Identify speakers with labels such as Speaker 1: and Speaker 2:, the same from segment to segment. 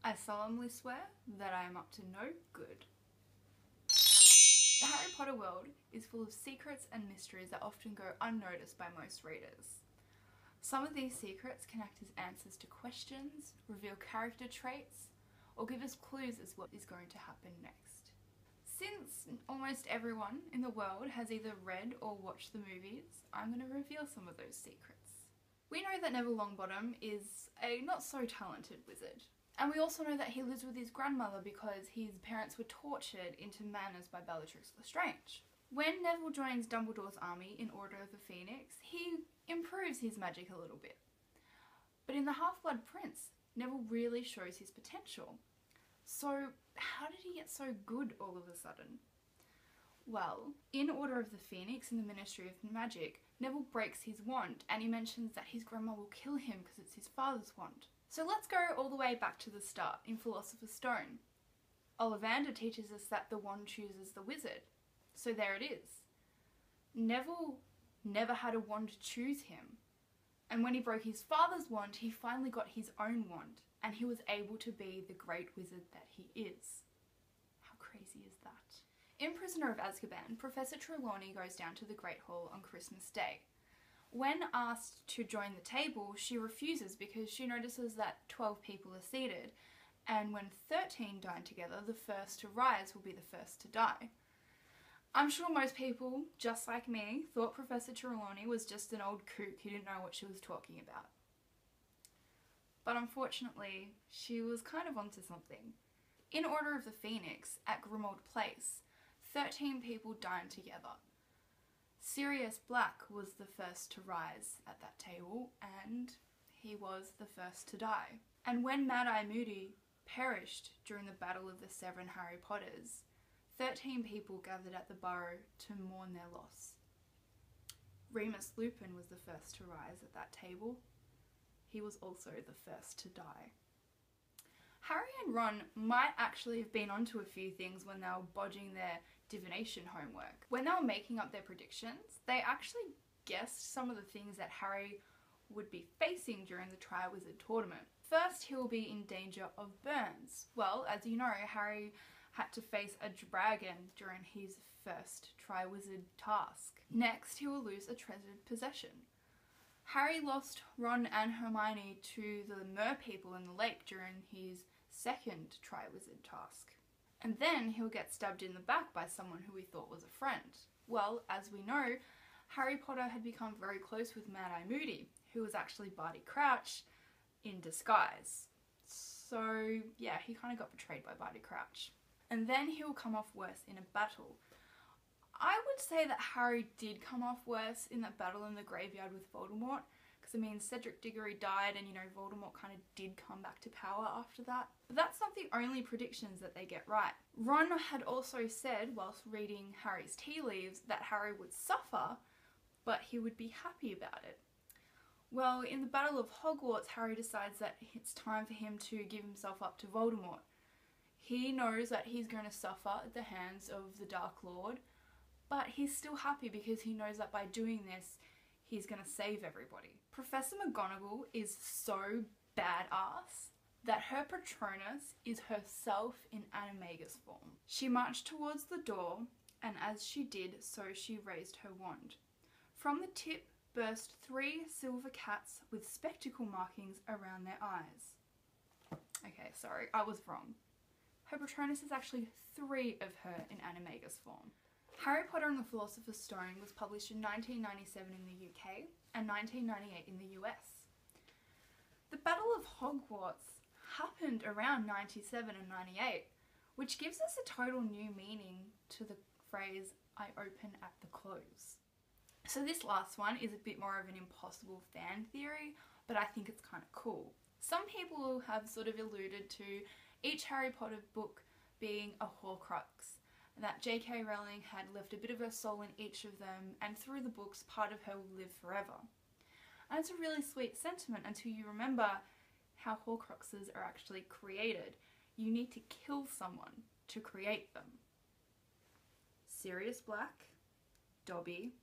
Speaker 1: I solemnly swear that I am up to no good. The Harry Potter world is full of secrets and mysteries that often go unnoticed by most readers. Some of these secrets can act as answers to questions, reveal character traits, or give us clues as what is going to happen next. Since almost everyone in the world has either read or watched the movies, I'm going to reveal some of those secrets. We know that Neville Longbottom is a not so talented wizard. And we also know that he lives with his grandmother because his parents were tortured into madness by Bellatrix Lestrange. When Neville joins Dumbledore's army in Order of the Phoenix, he improves his magic a little bit. But in The Half-Blood Prince, Neville really shows his potential. So how did he get so good all of a sudden? Well, in Order of the Phoenix in the Ministry of Magic, Neville breaks his wand and he mentions that his grandma will kill him because it's his father's wand. So let's go all the way back to the start in Philosopher's Stone. Ollivander teaches us that the wand chooses the wizard. So there it is. Neville never had a wand choose him. And when he broke his father's wand, he finally got his own wand. And he was able to be the great wizard that he is. How crazy is that? In Prisoner of Azkaban, Professor Trelawney goes down to the Great Hall on Christmas Day. When asked to join the table, she refuses because she notices that 12 people are seated, and when 13 dine together, the first to rise will be the first to die. I'm sure most people, just like me, thought Professor Trelawney was just an old kook who didn't know what she was talking about. But unfortunately, she was kind of onto something. In Order of the Phoenix, at Grimmauld Place, 13 people dined together. Sirius Black was the first to rise at that table, and he was the first to die. And when Mad-Eye Moody perished during the Battle of the Seven Harry Potters, 13 people gathered at the Burrow to mourn their loss. Remus Lupin was the first to rise at that table. He was also the first to die. Harry and Ron might actually have been onto a few things when they were bodging their divination homework. When they were making up their predictions, they actually guessed some of the things that Harry would be facing during the Triwizard Tournament. First, he will be in danger of burns. Well, as you know, Harry had to face a dragon during his first Triwizard task. Next, he will lose a treasured possession. Harry lost Ron and Hermione to the Mer-people in the lake during his second Triwizard task. And then he'll get stabbed in the back by someone who he thought was a friend. Well, as we know, Harry Potter had become very close with Mad-Eye Moody, who was actually Barty Crouch in disguise. So yeah, he kind of got betrayed by Barty Crouch. And then he'll come off worse in a battle. I would say that Harry did come off worse in that battle in the graveyard with Voldemort, because I mean Cedric Diggory died and you know Voldemort kind of did come back to power after that. But that's not the only predictions that they get right. Ron had also said whilst reading Harry's tea leaves that Harry would suffer, but he would be happy about it. Well, in the Battle of Hogwarts, Harry decides that it's time for him to give himself up to Voldemort. He knows that he's going to suffer at the hands of the Dark Lord, but he's still happy because he knows that by doing this, he's going to save everybody. Professor McGonagall is so badass that her Patronus is herself in Animagus form. She marched towards the door, and as she did so, she raised her wand. From the tip burst 3 silver cats with spectacle markings around their eyes. Okay, sorry, I was wrong. Her Patronus is actually 3 of her in Animagus form. Harry Potter and the Philosopher's Stone was published in 1997 in the UK and 1998 in the US. The Battle of Hogwarts happened around 97 and 98, which gives us a total new meaning to the phrase, "I open at the close." So this last one is a bit more of an impossible fan theory, but I think it's kind of cool. Some people have sort of alluded to each Harry Potter book being a Horcrux, that J.K. Rowling had left a bit of her soul in each of them, and through the books, part of her will live forever. And it's a really sweet sentiment until you remember how Horcruxes are actually created. You need to kill someone to create them. Sirius Black, Dobby,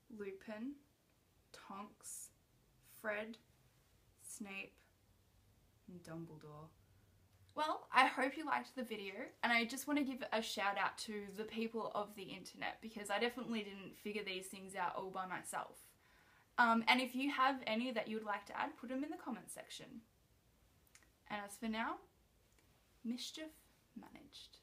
Speaker 1: Lupin, Tonks, Fred, Snape, and Dumbledore Well, I hope you liked the video, and I just want to give a shout out to the people of the internet, because I definitely didn't figure these things out all by myself. And if you have any that you would like to add, put them in the comment section. And as for now, mischief managed.